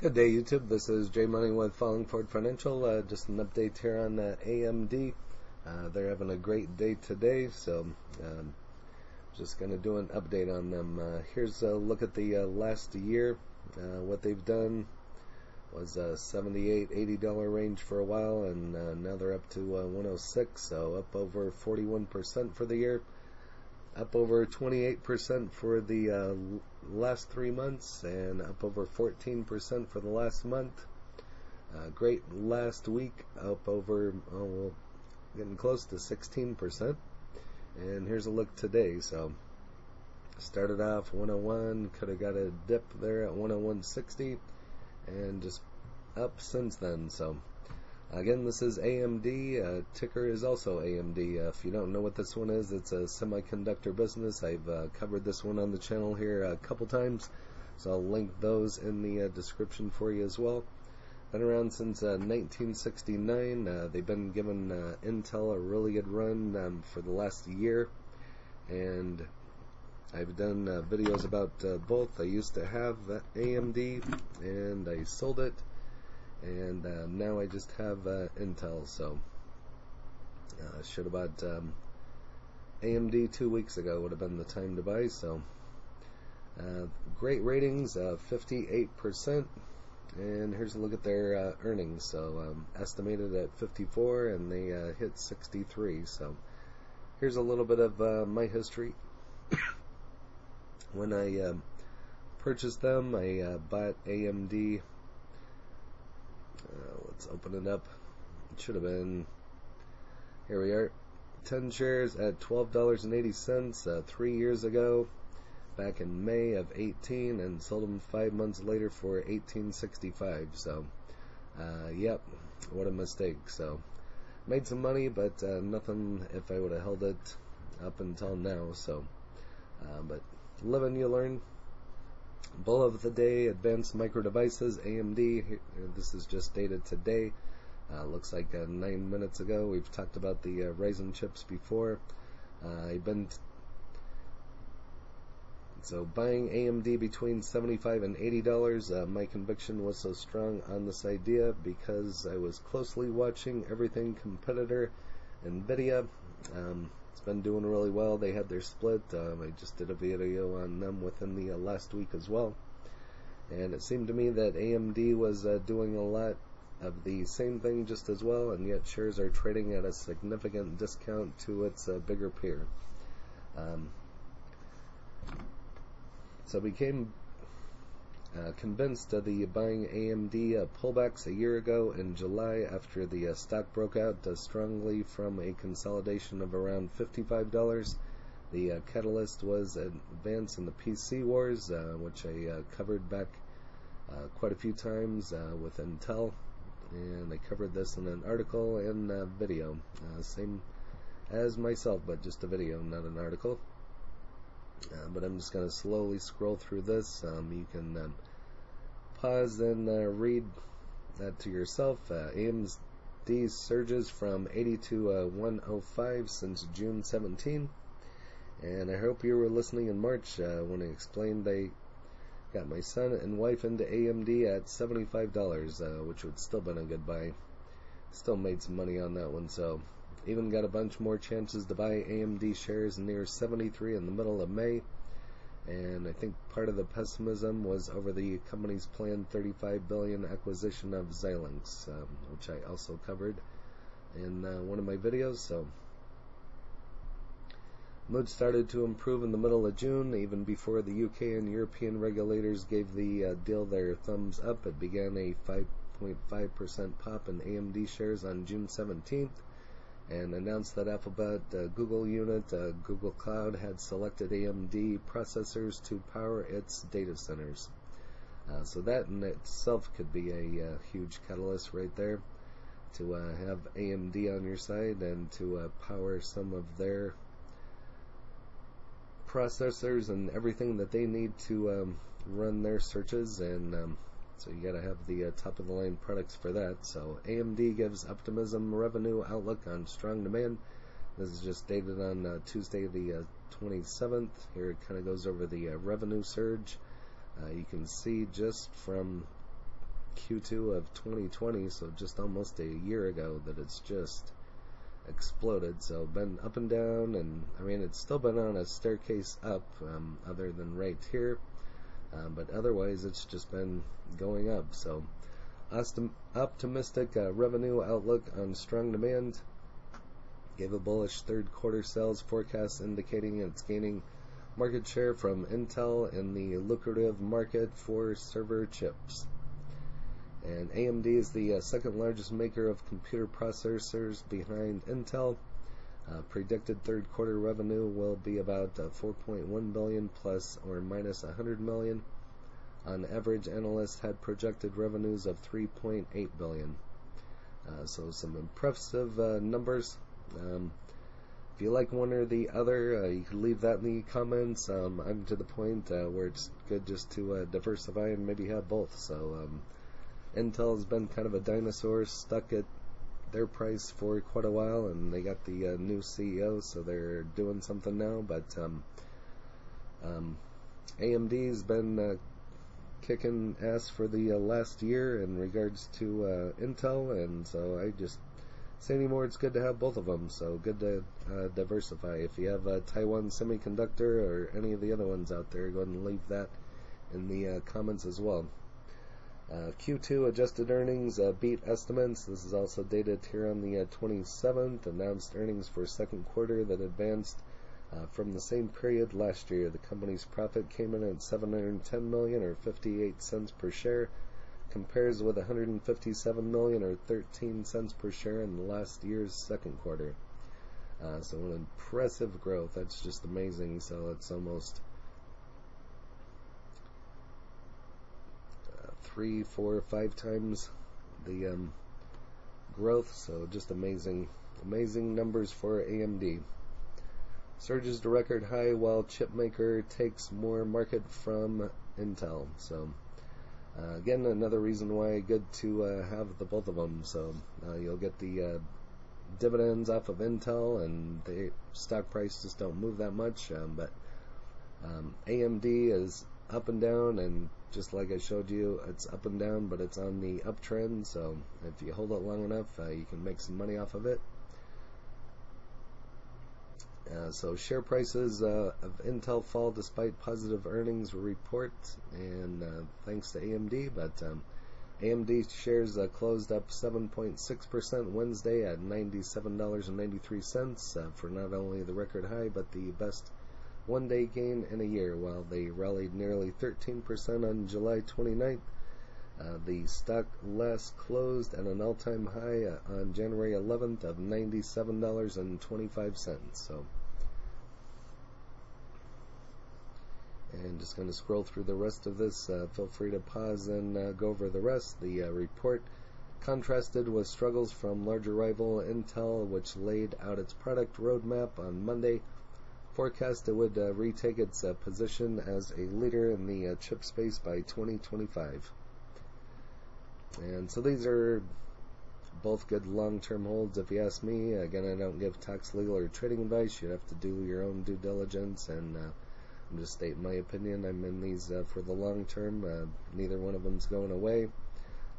Good day, YouTube. This is Jay Money with Falling Forward Financial. Just an update here on AMD. They're having a great day today, so just going to do an update on them. Here's a look at the last year. What they've done was $78, $80 range for a while, and now they're up to 106, so up over 41% for the year. Up over 28% for the last 3 months, and up over 14% for the last month. Great last week, up over, getting close to 16%. And here's a look today. So started off 101, could have got a dip there at 101.60, and just up since then. So again, this is AMD. Ticker is also AMD. If you don't know what this one is, it's a semiconductor business. I've covered this one on the channel here a couple times, so I'll link those in the description for you as well. Been around since 1969. They've been giving Intel a really good run for the last year, and I've done videos about both. I used to have AMD, and I sold it. And now I just have Intel, so should have bought AMD 2 weeks ago, would have been the time to buy. So great ratings, 58%, and here's a look at their earnings. So estimated at 54, and they hit 63. So here's a little bit of my history. When I purchased them, I bought AMD. Let's open it up. It should have been, here we are, 10 shares at $12.80 3 years ago, back in May of 18, and sold them 5 months later for $18.65. So yep, what a mistake. So made some money, but nothing if I would have held it up until now. So but live and you learn. Bull of the day, Advanced Micro Devices, AMD. This is just dated today. Looks like 9 minutes ago. We've talked about the Ryzen chips before. I've been buying AMD between $75 and $80. My conviction was so strong on this idea because I was closely watching everything competitor NVIDIA. It's been doing really well. They had their split. I just did a video on them within the last week as well, and it seemed to me that AMD was doing a lot of the same thing just as well, and yet shares are trading at a significant discount to its bigger peer. So I became convinced of the buying AMD pullbacks a year ago in July after the stock broke out strongly from a consolidation of around $55. The catalyst was an advance in the PC wars, which I covered back quite a few times with Intel, and I covered this in an article and video, same as myself, but just a video, not an article. But I'm just going to slowly scroll through this. You can pause and read that to yourself. AMD surges from 80 to 105 since June 17, and I hope you were listening in March when I explained I got my son and wife into AMD at $75, which would still been a good buy. Still made some money on that one, so even got a bunch more chances to buy AMD shares near 73 in the middle of May. And I think part of the pessimism was over the company's planned $35 billion acquisition of Xilinx, which I also covered in one of my videos. So mood started to improve in the middle of June, even before the UK and European regulators gave the deal their thumbs up. It began a 5.5% pop in AMD shares on June 17th. And announced that Alphabet, Google unit, Google Cloud had selected AMD processors to power its data centers. So that in itself could be a huge catalyst right there to have AMD on your side and to power some of their processors and everything that they need to run their searches, and so you got to have the top of the line products for that. So AMD gives optimism revenue outlook on strong demand. This is just dated on Tuesday the 27th. Here it kind of goes over the revenue surge. You can see just from Q2 of 2020, so just almost a year ago, that it's just exploded. So been up and down, and I mean it's still been on a staircase up, other than right here, but otherwise it's just been going up. So optimistic revenue outlook on strong demand gave a bullish third quarter sales forecast, indicating it's gaining market share from Intel in the lucrative market for server chips. And AMD is the second largest maker of computer processors behind Intel. Predicted third quarter revenue will be about 4.1 billion plus or minus 100 million. On average, analysts had projected revenues of 3.8 billion. So some impressive numbers. If you like one or the other, you can leave that in the comments. I'm to the point where it's good just to diversify and maybe have both. So Intel has been kind of a dinosaur, stuck at their price for quite a while, and they got the new CEO, so they're doing something now. But AMD's been kicking ass for the last year in regards to Intel, and so I just say anymore, it's good to have both of them, so good to diversify. If you have Taiwan Semiconductor or any of the other ones out there, go ahead and leave that in the comments as well. Q2 adjusted earnings beat estimates. This is also dated here on the 27th. Announced earnings for second quarter that advanced from the same period last year. The company's profit came in at 710 million or 58 cents per share, compares with 157 million or 13 cents per share in last year's second quarter. So an impressive growth. That's just amazing. So it's almost 3, 4, 5 times the growth. So just amazing numbers for AMD. Surges to record high while chip maker takes more market from Intel. So again, another reason why good to have the both of them. So you'll get the dividends off of Intel, and the stock price just don't move that much. But AMD is up and down, and just like I showed you, it's up and down, but it's on the uptrend. So if you hold it long enough, you can make some money off of it. So share prices of Intel fall despite positive earnings report, and thanks to AMD. But AMD shares closed up 7.6% Wednesday at $97.93 for not only the record high, but the best one-day gain in a year, while they rallied nearly 13% on July 29th. The stock last closed at an all-time high on January 11th of $97.25. So, and just going to scroll through the rest of this. Feel free to pause and go over the rest. The report contrasted with struggles from larger rival Intel, which laid out its product roadmap on Monday. Forecast it would retake its position as a leader in the chip space by 2025. And so these are both good long-term holds, if you ask me. Again, I don't give tax, legal, or trading advice. You have to do your own due diligence, and I'm just stating my opinion. I'm in these for the long term. Neither one of them's going away.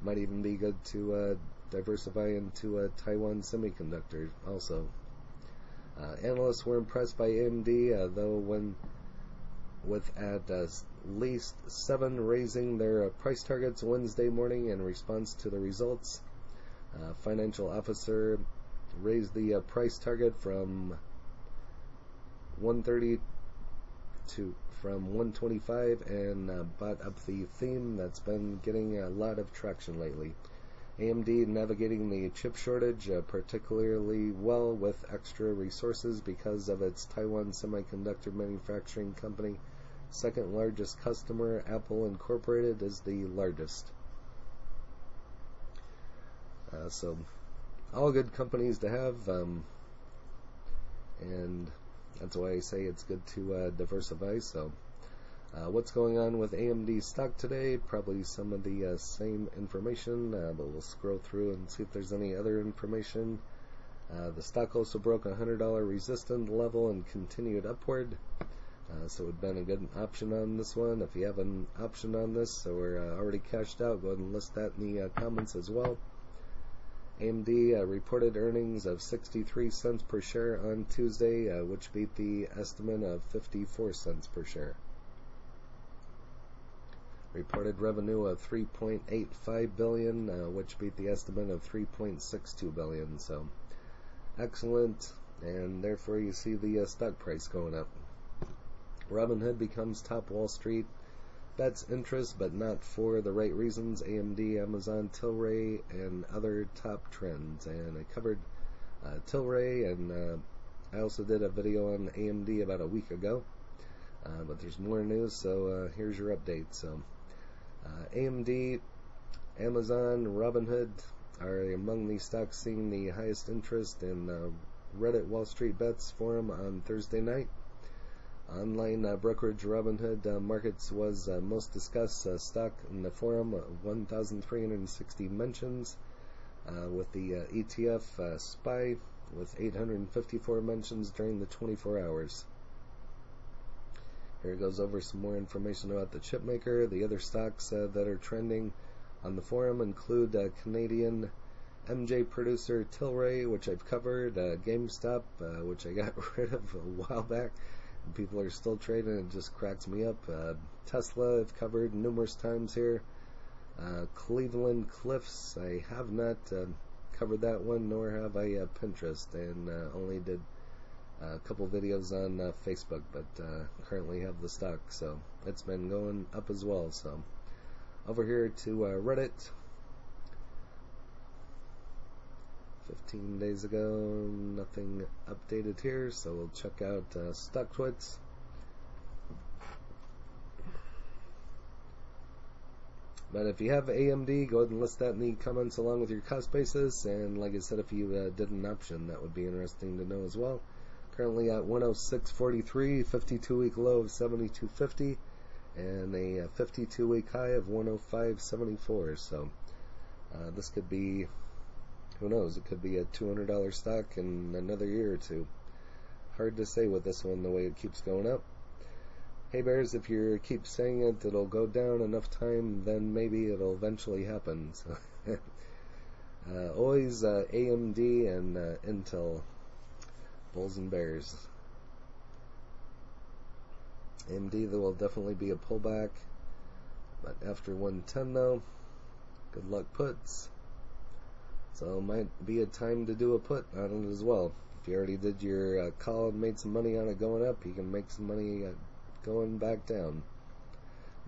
Might even be good to diversify into Taiwan Semiconductor also. Analysts were impressed by AMD, though, with at least 7 raising their price targets Wednesday morning in response to the results. Financial officer raised the price target from 130 from 125 and bought up the theme that's been getting a lot of traction lately. AMD navigating the chip shortage particularly well with extra resources because of its Taiwan Semiconductor Manufacturing Company. Second largest customer, Apple Incorporated, is the largest. So all good companies to have, and that's why I say it's good to diversify. So what's going on with AMD stock today? Probably some of the same information, but we'll scroll through and see if there's any other information. The stock also broke a $100 resistance level and continued upward. So it would have been a good option on this one. If you have an option on this or already cashed out, go ahead and list that in the comments as well. AMD reported earnings of 63 cents per share on Tuesday, which beat the estimate of 54 cents per share. Reported revenue of $3.85 billion, which beat the estimate of $3.62 billion. So excellent, and therefore you see the stock price going up. Robinhood becomes top Wall Street bets interest, but not for the right reasons. AMD, Amazon, Tilray, and other top trends. And I covered Tilray, and I also did a video on AMD about a week ago. But there's more news, so here's your update. So AMD, Amazon, Robinhood are among the stocks seeing the highest interest in Reddit Wall Street Bets forum on Thursday night. Online brokerage Robinhood Markets was most discussed stock in the forum, 1,360 mentions, with the ETF SPY with 854 mentions during the 24 hours. Here goes over some more information about the chip maker. The other stocks that are trending on the forum include Canadian MJ producer Tilray, which I've covered, GameStop, which I got rid of a while back. People are still trading. It just cracks me up. Tesla, I've covered numerous times here. Cleveland Cliffs, I have not covered that one, nor have I Pinterest, and only did a couple videos on Facebook, but currently have the stock, so it's been going up as well. So over here to Reddit. 15 days ago, nothing updated here, so we'll check out StockTwits. But if you have AMD, go ahead and list that in the comments along with your cost basis, and like I said, if you did an option, that would be interesting to know as well. Currently at 106.43, 52-week low of 72.50, and a 52-week high of 105.74, so this could be, who knows, it could be a $200 stock in another year or two. Hard to say with this one, the way it keeps going up. Hey Bears, if you keep saying it, it'll go down enough time, then maybe it'll eventually happen. So always AMD and Intel, Bulls and Bears. AMD, there will definitely be a pullback, but after 110 though, good luck puts. So it might be a time to do a put on it as well. If you already did your call and made some money on it going up, you can make some money going back down.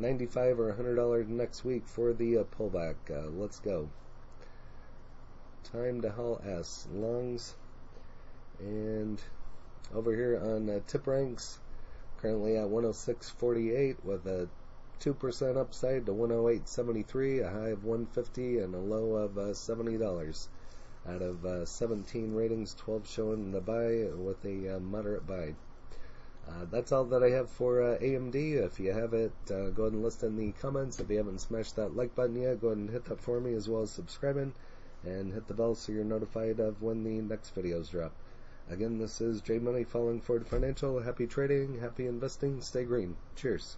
$95 or $100 next week for the pullback. Let's go. Time to haul S longs. And over here on tip ranks, currently at 106.48 with a 2% upside to 108.73, a high of 150 and a low of $70. Out of 17 ratings, 12 showing the buy with a moderate buy. That's all that I have for AMD. If you have it, go ahead and list in the comments. If you haven't smashed that like button yet, go ahead and hit that for me, as well as subscribing, and hit the bell so you're notified of when the next videos drop. Again, this is J Money, Falling Forward Financial. Happy trading, happy investing, stay green. Cheers.